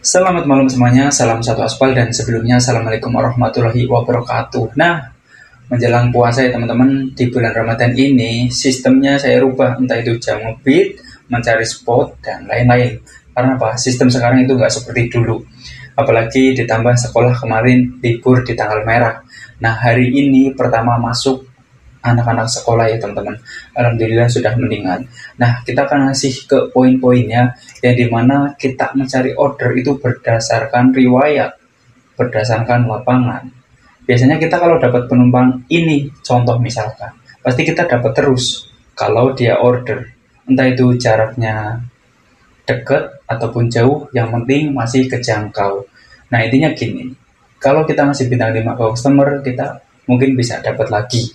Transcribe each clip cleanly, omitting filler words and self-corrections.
Selamat malam semuanya, salam satu aspal dan sebelumnya Assalamualaikum warahmatullahi wabarakatuh. Nah, menjelang puasa ya teman-teman, di bulan Ramadan ini sistemnya saya rubah, entah itu jam ngebit, mencari spot, dan lain-lain. Karena apa? Sistem sekarang itu nggak seperti dulu. Apalagi ditambah sekolah kemarin libur di tanggal merah. Nah, hari ini pertama masuk anak-anak sekolah ya teman-teman. Alhamdulillah sudah mendingan. Nah, kita akan ngasih ke poin-poinnya yang dimana kita mencari order itu berdasarkan riwayat, berdasarkan lapangan. Biasanya kita kalau dapat penumpang ini, contoh misalkan, pasti kita dapat terus kalau dia order. Entah itu jaraknya dekat ataupun jauh, yang penting masih kejangkau. Nah, intinya gini, kalau kita masih bintang 5 ke customer, kita mungkin bisa dapat lagi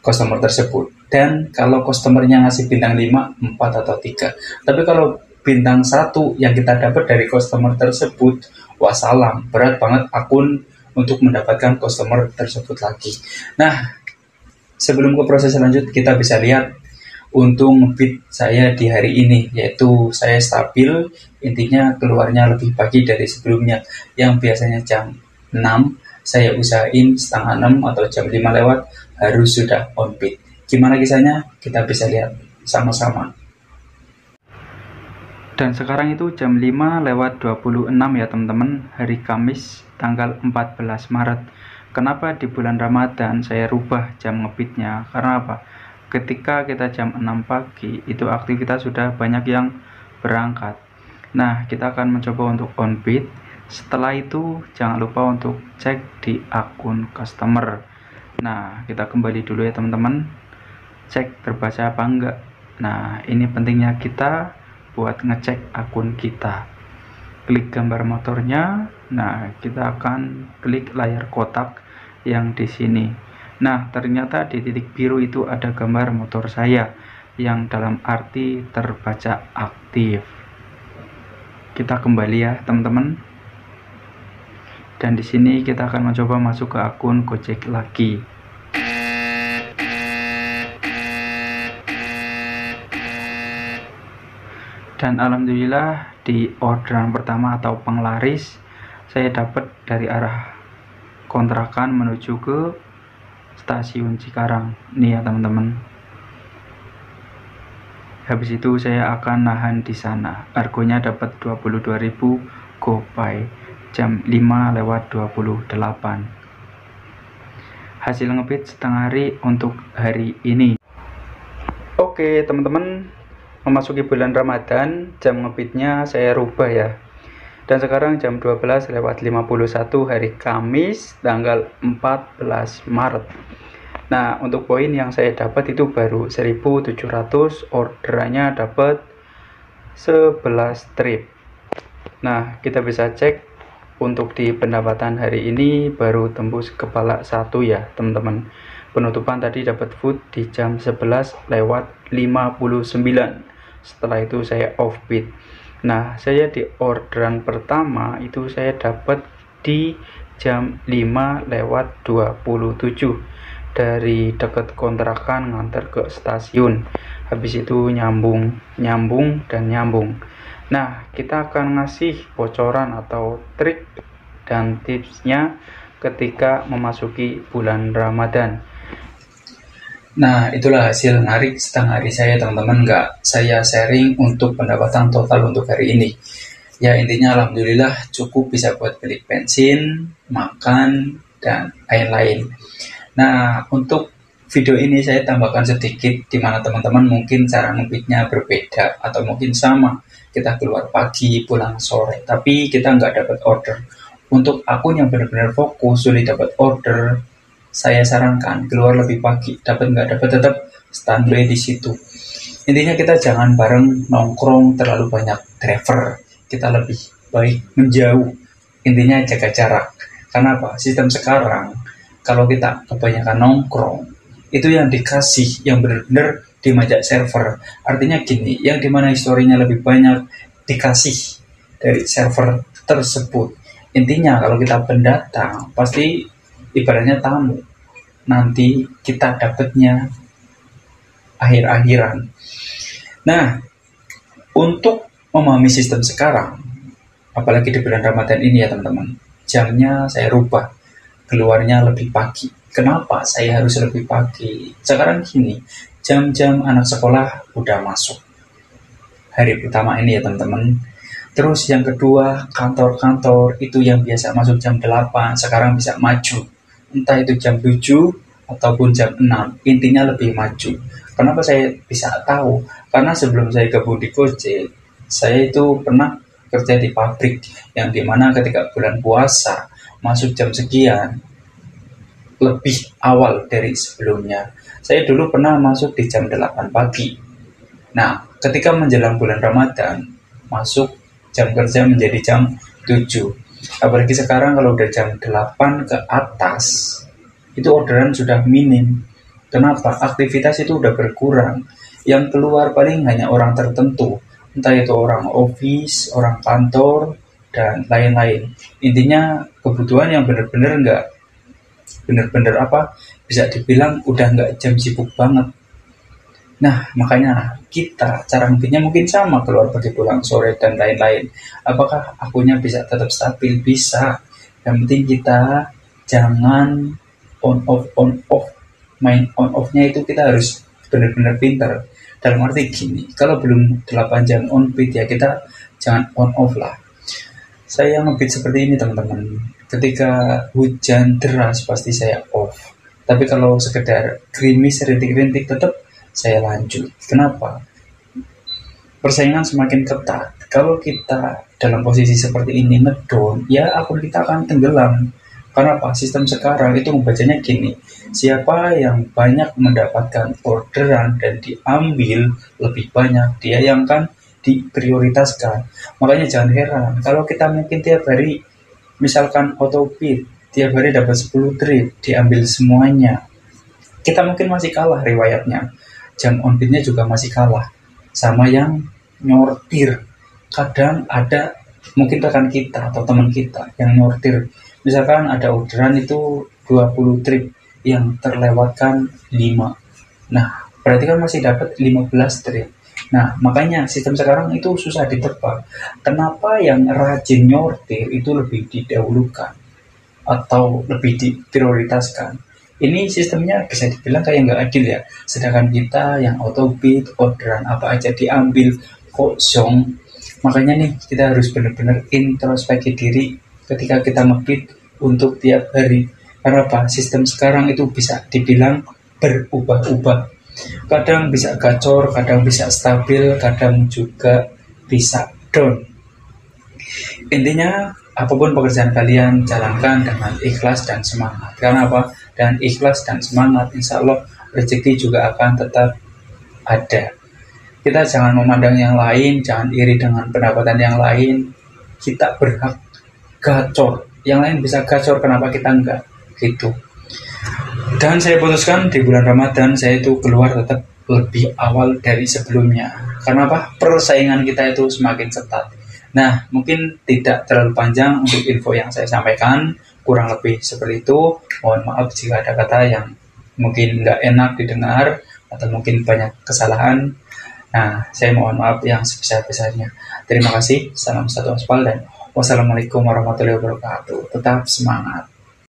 customer tersebut. Dan kalau customernya ngasih bintang 5, 4 atau 3. Tapi kalau bintang 1 yang kita dapat dari customer tersebut, wassalam, berat banget akun untuk mendapatkan customer tersebut lagi. Nah, sebelum ke proses selanjut, kita bisa lihat untung bid saya di hari ini, yaitu saya stabil, intinya keluarnya lebih pagi dari sebelumnya, yang biasanya jam 6, saya usahain setengah 6 atau jam 5 lewat harus sudah on bid. Gimana kisahnya? Kita bisa lihat sama-sama. Dan sekarang itu jam 5 lewat 26 ya teman-teman, hari Kamis tanggal 14 Maret. Kenapa di bulan Ramadan saya rubah jam ngebitnya? Karena apa? Ketika kita jam 6 pagi, itu aktivitas sudah banyak yang berangkat. Nah, kita akan mencoba untuk on bid. Setelah itu, jangan lupa untuk cek di akun customer. Nah, kita kembali dulu ya teman-teman. Cek terbaca apa enggak. Nah, ini pentingnya kita buat ngecek akun kita. Klik gambar motornya. Nah, kita akan klik layar kotak yang di sini. Nah, ternyata di titik biru itu ada gambar motor saya yang dalam arti terbaca aktif. Kita kembali ya, teman-teman. Dan di sini kita akan mencoba masuk ke akun Gojek lagi. Dan alhamdulillah di orderan pertama atau penglaris saya dapat dari arah kontrakan menuju ke stasiun Cikarang. Nih ya teman-teman. Habis itu saya akan nahan di sana. Argonya dapat 22.000 GoPay jam 5 lewat 28. Hasil ngebit setengah hari untuk hari ini. Oke teman-teman, memasuki bulan Ramadan, jam ngebitnya saya rubah ya. Dan sekarang jam 12 lewat 51 hari Kamis tanggal 14 Maret. Nah, untuk poin yang saya dapat itu baru 1.700, orderannya dapat 11 trip. Nah, kita bisa cek untuk di pendapatan hari ini baru tembus kepala 1 ya, teman-teman. Penutupan tadi dapat food di jam 11 lewat 59. Setelah itu saya off bid. Nah, saya di orderan pertama itu saya dapat di jam 5 lewat 27 dari dekat kontrakan nganter ke stasiun. Habis itu nyambung dan nyambung. Nah, kita akan ngasih bocoran atau trik dan tipsnya ketika memasuki bulan Ramadan. Nah, itulah hasil narik setengah hari saya teman-teman, nggak saya sharing untuk pendapatan total untuk hari ini. Ya intinya alhamdulillah cukup bisa buat beli bensin, makan, dan lain-lain. Nah, untuk video ini saya tambahkan sedikit di mana teman-teman mungkin cara ngebitnya berbeda atau mungkin sama. Kita keluar pagi, pulang sore, tapi kita nggak dapat order. Untuk akun yang benar-benar fokus, sulit dapat order, saya sarankan keluar lebih pagi. Dapat nggak dapat tetap standby di situ. Intinya kita jangan bareng nongkrong terlalu banyak driver. Kita lebih baik menjauh. Intinya jaga jarak. Karena apa? Sistem sekarang kalau kita kebanyakan nongkrong, itu yang dikasih, yang benar-benar dimajak server. Artinya gini, yang dimana historinya lebih banyak dikasih dari server tersebut. Intinya kalau kita pendatang, pasti ibaratnya tamu. Nanti kita dapatnya akhir-akhiran. Nah, untuk memahami sistem sekarang, apalagi di bulan Ramadan ini ya teman-teman. Jamnya saya rubah, keluarnya lebih pagi. Kenapa saya harus lebih pagi? Sekarang gini, jam-jam anak sekolah udah masuk hari pertama ini ya teman-teman. Terus yang kedua, kantor-kantor itu yang biasa masuk jam 8, sekarang bisa maju. Entah itu jam 7 ataupun jam 6, intinya lebih maju. Kenapa saya bisa tahu? Karena sebelum saya gabung di Gojek, saya itu pernah kerja di pabrik, yang dimana ketika bulan puasa, masuk jam sekian, lebih awal dari sebelumnya. Saya dulu pernah masuk di jam 8 pagi. Nah, ketika menjelang bulan Ramadan, masuk jam kerja menjadi jam 7. Apalagi sekarang kalau udah jam 8 ke atas, itu orderan sudah minim. Kenapa? Aktivitas itu udah berkurang. Yang keluar paling hanya orang tertentu, entah itu orang office, orang kantor, dan lain-lain. Intinya kebutuhan yang benar-benar nggak bener-bener bisa dibilang udah nggak jam sibuk banget. Nah, makanya kita cara mungkinnya mungkin sama, keluar pergi pulang sore dan lain-lain. Apakah akunya bisa tetap stabil? Bisa. Yang penting kita jangan on off. Main on off-nya itu kita harus benar-benar pintar. Dalam arti gini, kalau belum 8 jam on beat ya kita jangan on off lah. Saya ngebeat seperti ini teman-teman. Ketika hujan deras pasti saya off. Tapi kalau sekedar gerimis rintik-rintik tetap saya lanjut. Kenapa? Persaingan semakin ketat. Kalau kita dalam posisi seperti ini ngedown, ya akun kita akan tenggelam. Karena apa? Sistem sekarang itu membacanya gini. Siapa yang banyak mendapatkan orderan dan diambil lebih banyak, dia yang kan diprioritaskan. Makanya jangan heran kalau kita mungkin tiap hari misalkan autopit, tiap hari dapat 10 trip, diambil semuanya. Kita mungkin masih kalah riwayatnya. Jam on beat-nya juga masih kalah sama yang nyortir. Kadang ada mungkin rekan kita atau teman kita yang nyortir. Misalkan ada orderan itu 20 trip yang terlewatkan 5. Nah, berarti kan masih dapat 15 trip. Nah, makanya sistem sekarang itu susah ditebak. Kenapa yang rajin nyortir itu lebih didahulukan atau lebih diprioritaskan? Ini sistemnya bisa dibilang kayak nggak adil ya. Sedangkan kita yang autobid, orderan apa aja diambil, kosong. Makanya nih kita harus benar-benar introspeksi diri ketika kita ngebid untuk tiap hari. Karena apa? Sistem sekarang itu bisa dibilang berubah-ubah. Kadang bisa gacor, kadang bisa stabil, kadang juga bisa down. Intinya apapun pekerjaan kalian jalankan dengan ikhlas dan semangat. Karena apa? Dan ikhlas dan semangat, insya Allah rezeki juga akan tetap ada. Kita jangan memandang yang lain, jangan iri dengan pendapatan yang lain. Kita berhak gacor. Yang lain bisa gacor, kenapa kita enggak? Gitu. Dan saya putuskan di bulan Ramadan saya itu keluar tetap lebih awal dari sebelumnya. Karena apa? Persaingan kita itu semakin ketat. Nah, mungkin tidak terlalu panjang untuk info yang saya sampaikan. Kurang lebih seperti itu. Mohon maaf jika ada kata yang mungkin nggak enak didengar atau mungkin banyak kesalahan. Nah, saya mohon maaf yang sebesar-besarnya. Terima kasih. Salam satu aspal dan wassalamualaikum warahmatullahi wabarakatuh. Tetap semangat.